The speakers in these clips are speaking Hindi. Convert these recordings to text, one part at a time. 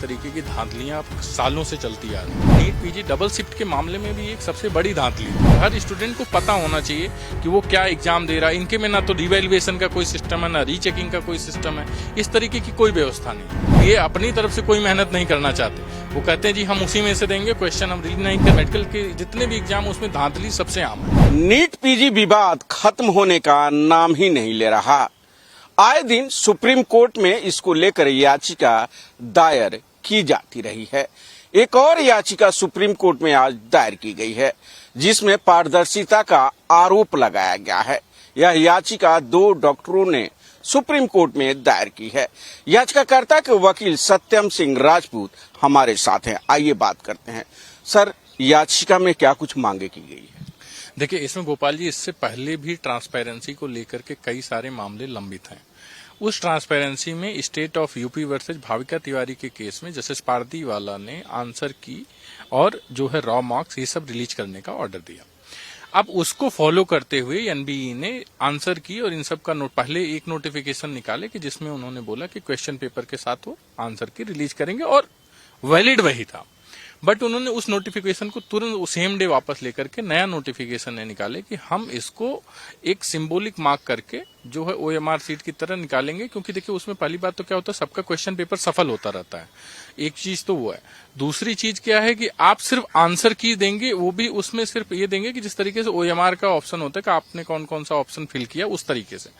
तरीके की धांधलियां सालों से चलती आ रही हैं। नीट पीजी डबल शिफ्ट के मामले में भी एक सबसे बड़ी धांधली है। हर स्टूडेंट को पता होना चाहिए कि वो क्या एग्जाम दे रहा है। इनके में ना तो रिवैल्यूएशन का कोई सिस्टम है, ना रीचेकिंग का कोई सिस्टम है। इस तरीके की कोई व्यवस्था नहीं। ये अपनी तरफ से कोई मेहनत नहीं करना चाहते। वो कहते हैं जी हम उसी में से देंगे, क्वेश्चन हम रीड नहीं कर। मेडिकल के जितने भी एग्जाम उसमें धांधली सबसे आम है। नीट पीजी विवाद खत्म होने का नाम ही नहीं ले रहा। आए दिन सुप्रीम कोर्ट में इसको लेकर याचिका दायर की जाती रही है। एक और याचिका सुप्रीम कोर्ट में आज दायर की गई है, जिसमें पारदर्शिता का आरोप लगाया गया है। यह याचिका 2 डॉक्टरों ने सुप्रीम कोर्ट में दायर की है। याचिकाकर्ता के वकील सत्यम सिंह राजपूत हमारे साथ हैं। आइए बात करते हैं। सर, याचिका में क्या कुछ मांगे की गई है? देखिए, इसमें गोपाल जी, इससे पहले भी ट्रांसपेरेंसी को लेकर के कई सारे मामले लंबित हैं। उस ट्रांसपेरेंसी में state of UP versus Bhavika Tiwari के केस में जस्टिस पारदीवाला ने आंसर की और जो है रॉ मार्क्स ये सब रिलीज करने का ऑर्डर दिया। अब उसको फॉलो करते हुए एनबीई ने आंसर की और इन सब का पहले एक नोटिफिकेशन निकाले कि जिसमें उन्होंने बोला कि क्वेश्चन पेपर के साथ वो आंसर की रिलीज करेंगे और वैलिड वही था। बट उन्होंने उस नोटिफिकेशन को तुरंत सेम डे वापस लेकर के नया नोटिफिकेशन निकाले कि हम इसको एक सिंबॉलिक मार्क करके जो है ओएमआर सीट की तरह निकालेंगे। क्योंकि देखिए, उसमें पहली बात तो क्या होता है, सबका क्वेश्चन पेपर सफल होता रहता है। एक चीज तो वो है। दूसरी चीज क्या है कि आप सिर्फ आंसर की देंगे, वो भी उसमें सिर्फ ये देंगे कि जिस तरीके से ओएमआर का ऑप्शन होता है कि आपने कौन कौन सा ऑप्शन फिल किया, उस तरीके से।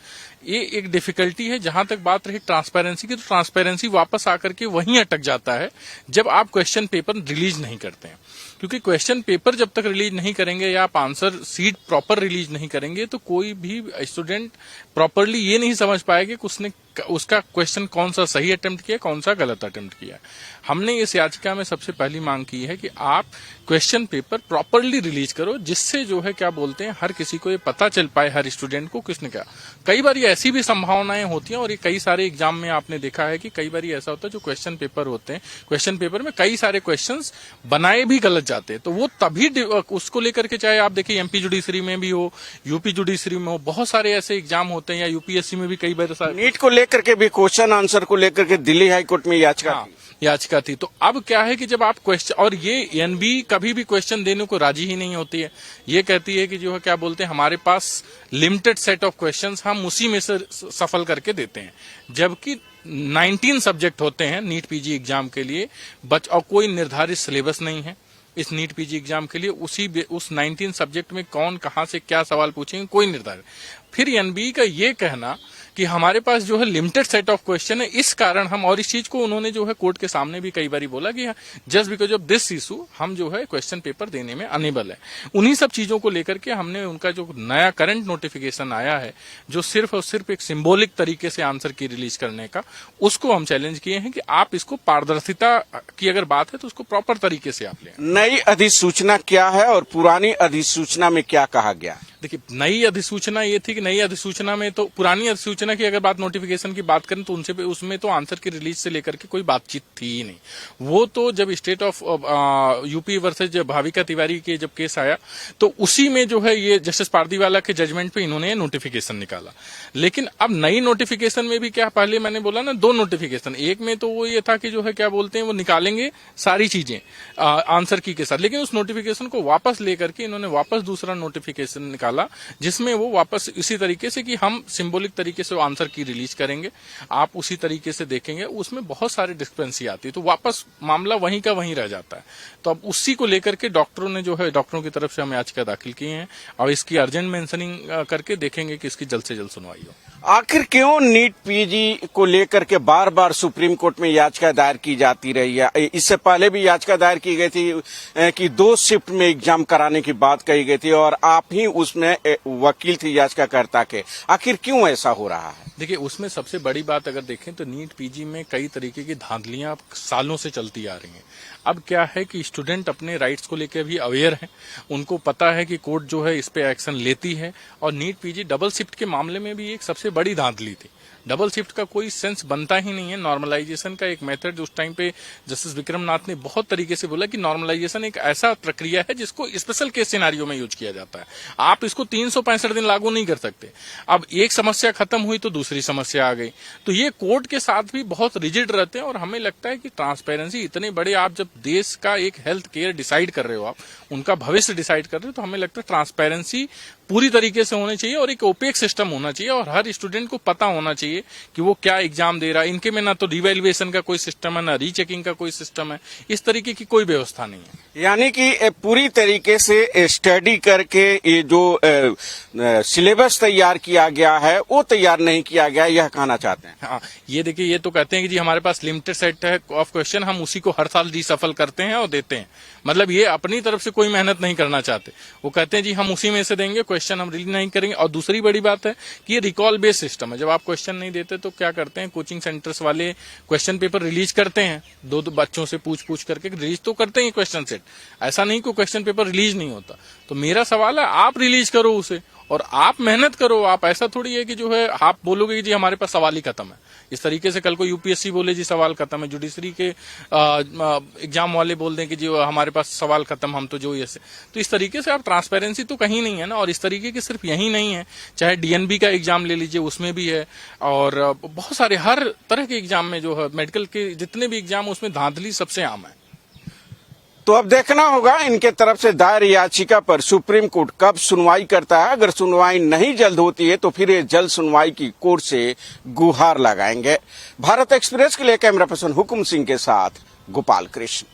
ये एक डिफिकल्टी है। जहां तक बात रही ट्रांसपेरेंसी की, तो ट्रांसपेरेंसी वापस आकर के वहीं अटक जाता है जब आप क्वेश्चन पेपर रिलीज नहीं करते हैं। क्योंकि क्वेश्चन पेपर जब तक रिलीज नहीं करेंगे या आप आंसर सीट प्रॉपर रिलीज नहीं करेंगे, तो कोई भी स्टूडेंट प्रॉपरली ये नहीं समझ पाएगा कि उसका क्वेश्चन कौन सा सही अटेम्प्ट किया, कौन सा गलत अटेम्प्ट किया। हमने इस याचिका में सबसे पहली मांग की है कि आप क्वेश्चन पेपर प्रॉपरली रिलीज करो, जिससे जो है क्या बोलते हैं, हर किसी को ये पता चल पाए, हर स्टूडेंट को किसने क्या। कई बार ये ऐसी भी संभावनाएं होती हैं और ये कई सारे एग्जाम में आपने देखा है कि कई बार ऐसा होता है जो क्वेश्चन पेपर होते हैं, क्वेश्चन पेपर में कई सारे क्वेश्चंस बनाए भी गलत जाते हैं। तो वो तभी उसको लेकर के, चाहे आप देखिए एमपी जुडिशरी में भी हो, यूपी जुडिशरी में हो, बहुत सारे ऐसे एग्जाम होते हैं, या यूपीएससी में भी कई बार नीट को लेकर के भी क्वेश्चन आंसर को लेकर के दिल्ली हाईकोर्ट में याचिका थी। तो अब क्या है कि जब आप क्वेश्चन, और ये एनबी कभी भी क्वेश्चन देने को राजी ही नहीं होती है। ये कहती है कि जो है क्या बोलते हैं, हमारे पास लिमिटेड सेट ऑफ क्वेश्चंस, हम उसी में से सफल करके देते हैं। जबकि 19 सब्जेक्ट होते हैं नीट पीजी एग्जाम के लिए, और कोई निर्धारित सिलेबस नहीं है इस नीट पीजी एग्जाम के लिए। उस 19 सब्जेक्ट में कौन कहां से क्या सवाल पूछेंगे, कोई निर्धारित। फिर एनबीई का ये कहना कि हमारे पास जो है लिमिटेड सेट ऑफ क्वेश्चन है, इस कारण हम, और इस चीज को उन्होंने जो है कोर्ट के सामने भी कई बार बोला कि just because of this issue हम जो है क्वेश्चन पेपर देने में अनेबल है। उन्हीं सब चीजों को लेकर के हमने उनका जो नया करंट नोटिफिकेशन आया है, जो सिर्फ और सिर्फ एक सिंबॉलिक तरीके से आंसर की रिलीज करने का, उसको हम चैलेंज किए हैं कि आप इसको पारदर्शिता की अगर बात है तो उसको प्रॉपर तरीके से आप लें। नई अधिसूचना क्या है और पुरानी अधिसूचना में क्या कहा गया? देखिए, नई अधिसूचना ये थी कि नई अधिसूचना में, तो पुरानी अधिसूचना की अगर बात, नोटिफिकेशन की बात करें तो उसमें तो आंसर की रिलीज से लेकर के कोई बातचीत थी ही नहीं। वो तो जब state of UP versus Bhavika Tiwari के जब केस आया, तो उसी में जो है ये जस्टिस पारदीवाला के जजमेंट पे इन्होंने नोटिफिकेशन निकाला। लेकिन अब नई नोटिफिकेशन में भी क्या, पहले मैंने बोला ना 2 नोटिफिकेशन, एक में तो वो ये था कि जो है क्या बोलते हैं, वो निकालेंगे सारी चीजें आंसर की के साथ। लेकिन उस नोटिफिकेशन को वापस लेकर के इन्होंने वापस दूसरा नोटिफिकेशन निकाला, जिसमें वो वापस इसी तरीके से कि हम सिंबॉलिक तरीके से आंसर की रिलीज करेंगे, आप उसी तरीके से देखेंगे। उसमें बहुत सारी डिस्क्रिपेंसी आती है, तो वापस मामला वहीं का वहीं रह जाता है। तो अब उसी को लेकर के डॉक्टरों की तरफ से हम याचिका दाखिल की है और इसकी अर्जेंट मेंशनिंग करके देखेंगे कि इसकी जल्द से जल्द सुनवाई हो। आखिर क्यों नीट पीजी को लेकर के बार बार सुप्रीम कोर्ट में याचिका दायर की जाती रही है? इससे पहले भी याचिका दायर की गई थी कि 2 शिफ्ट में एग्जाम कराने की बात कही गई थी और आप ही उसमें वकील थे याचिकाकर्ता के। आखिर क्यों ऐसा हो रहा है? देखिए, उसमें सबसे बड़ी बात अगर देखें तो नीट पीजी में कई तरीके की धांधलियां सालों से चलती आ रही हैं। अब क्या है कि स्टूडेंट अपने राइट्स को लेकर भी अवेयर हैं, उनको पता है कि कोर्ट जो है इस पे एक्शन लेती है। और नीट पीजी डबल शिफ्ट के मामले में भी एक सबसे बड़ी धांधली थी। डबल शिफ्ट का कोई सेंस बनता ही नहीं है। नॉर्मलाइजेशन का एक मेथड उस टाइम पे जस्टिस विक्रमनाथ ने बहुत तरीके से बोला कि नॉर्मलाइजेशन एक ऐसा प्रक्रिया है जिसको स्पेशल केस सिनारियो में यूज किया जाता है। आप इसको 365 दिन लागू नहीं कर सकते। अब एक समस्या खत्म हुई तो दूसरी समस्या आ गई। तो ये कोर्ट के साथ भी बहुत रिजिड रहते हैं और हमें लगता है कि ट्रांसपेरेंसी इतने बड़े, आप जब देश का एक हेल्थ केयर डिसाइड कर रहे हो, आप उनका भविष्य डिसाइड कर रहे हो, तो हमें लगता है ट्रांसपेरेंसी पूरी तरीके से होनी चाहिए और एक ओपेक सिस्टम होना चाहिए और हर स्टूडेंट को पता होना चाहिए कि वो क्या एग्जाम दे रहा है। इनके में ना तो रिवैल्यूएशन का कोई सिस्टम है, ना रीचेकिंग का कोई सिस्टम है, इस तरीके की कोई व्यवस्था नहीं है। यानी कि पूरी तरीके से स्टडी करके ये जो सिलेबस तैयार किया गया है वो तैयार नहीं किया गया, यह कहना चाहते हैं। हाँ, ये देखिए, ये तो कहते हैं कि जी हमारे पास लिमिटेड सेट है ऑफ क्वेश्चन, हम उसी को हर साल रीसफल करते हैं और देते हैं। मतलब ये अपनी तरफ से कोई मेहनत नहीं करना चाहते। वो कहते हैं जी हम उसी में से देंगे, क्वेश्चन हम रिलीज नहीं करेंगे। और दूसरी बड़ी बात है कि ये रिकॉल बेस्ड सिस्टम है। जब आप क्वेश्चन नहीं देते तो क्या करते हैं, कोचिंग सेंटर्स वाले क्वेश्चन पेपर रिलीज करते हैं, दो बच्चों से पूछ करके रिलीज तो करते हैं क्वेश्चन सेट। ऐसा नहीं कि क्वेश्चन पेपर रिलीज नहीं होता। तो मेरा सवाल है, आप रिलीज करो उसे और आप मेहनत करो। आप ऐसा थोड़ी है कि जो है आप बोलोगे कि जी हमारे पास सवाल ही खत्म है। इस तरीके से कल को यूपीएससी बोले जी सवाल खत्म है, जुडिशरी के एग्जाम वाले बोल दें कि जी हमारे पास सवाल खत्म, हम तो जो ऐसे। तो इस तरीके से आप ट्रांसपेरेंसी तो कहीं नहीं है ना। और इस तरीके की सिर्फ यही नहीं है, चाहे डीएनबी का एग्जाम ले लीजिए उसमें भी है, और बहुत सारे हर तरह के एग्जाम में जो है, मेडिकल के जितने भी एग्जाम उसमें धांधली सबसे आम है। तो अब देखना होगा इनके तरफ से दायर याचिका पर सुप्रीम कोर्ट कब सुनवाई करता है। अगर सुनवाई नहीं जल्द होती है तो फिर ये जल्द सुनवाई की कोर्ट से गुहार लगाएंगे। भारत एक्सप्रेस के लिए कैमरा पर्सन हुकुम सिंह के साथ गोपाल कृष्ण।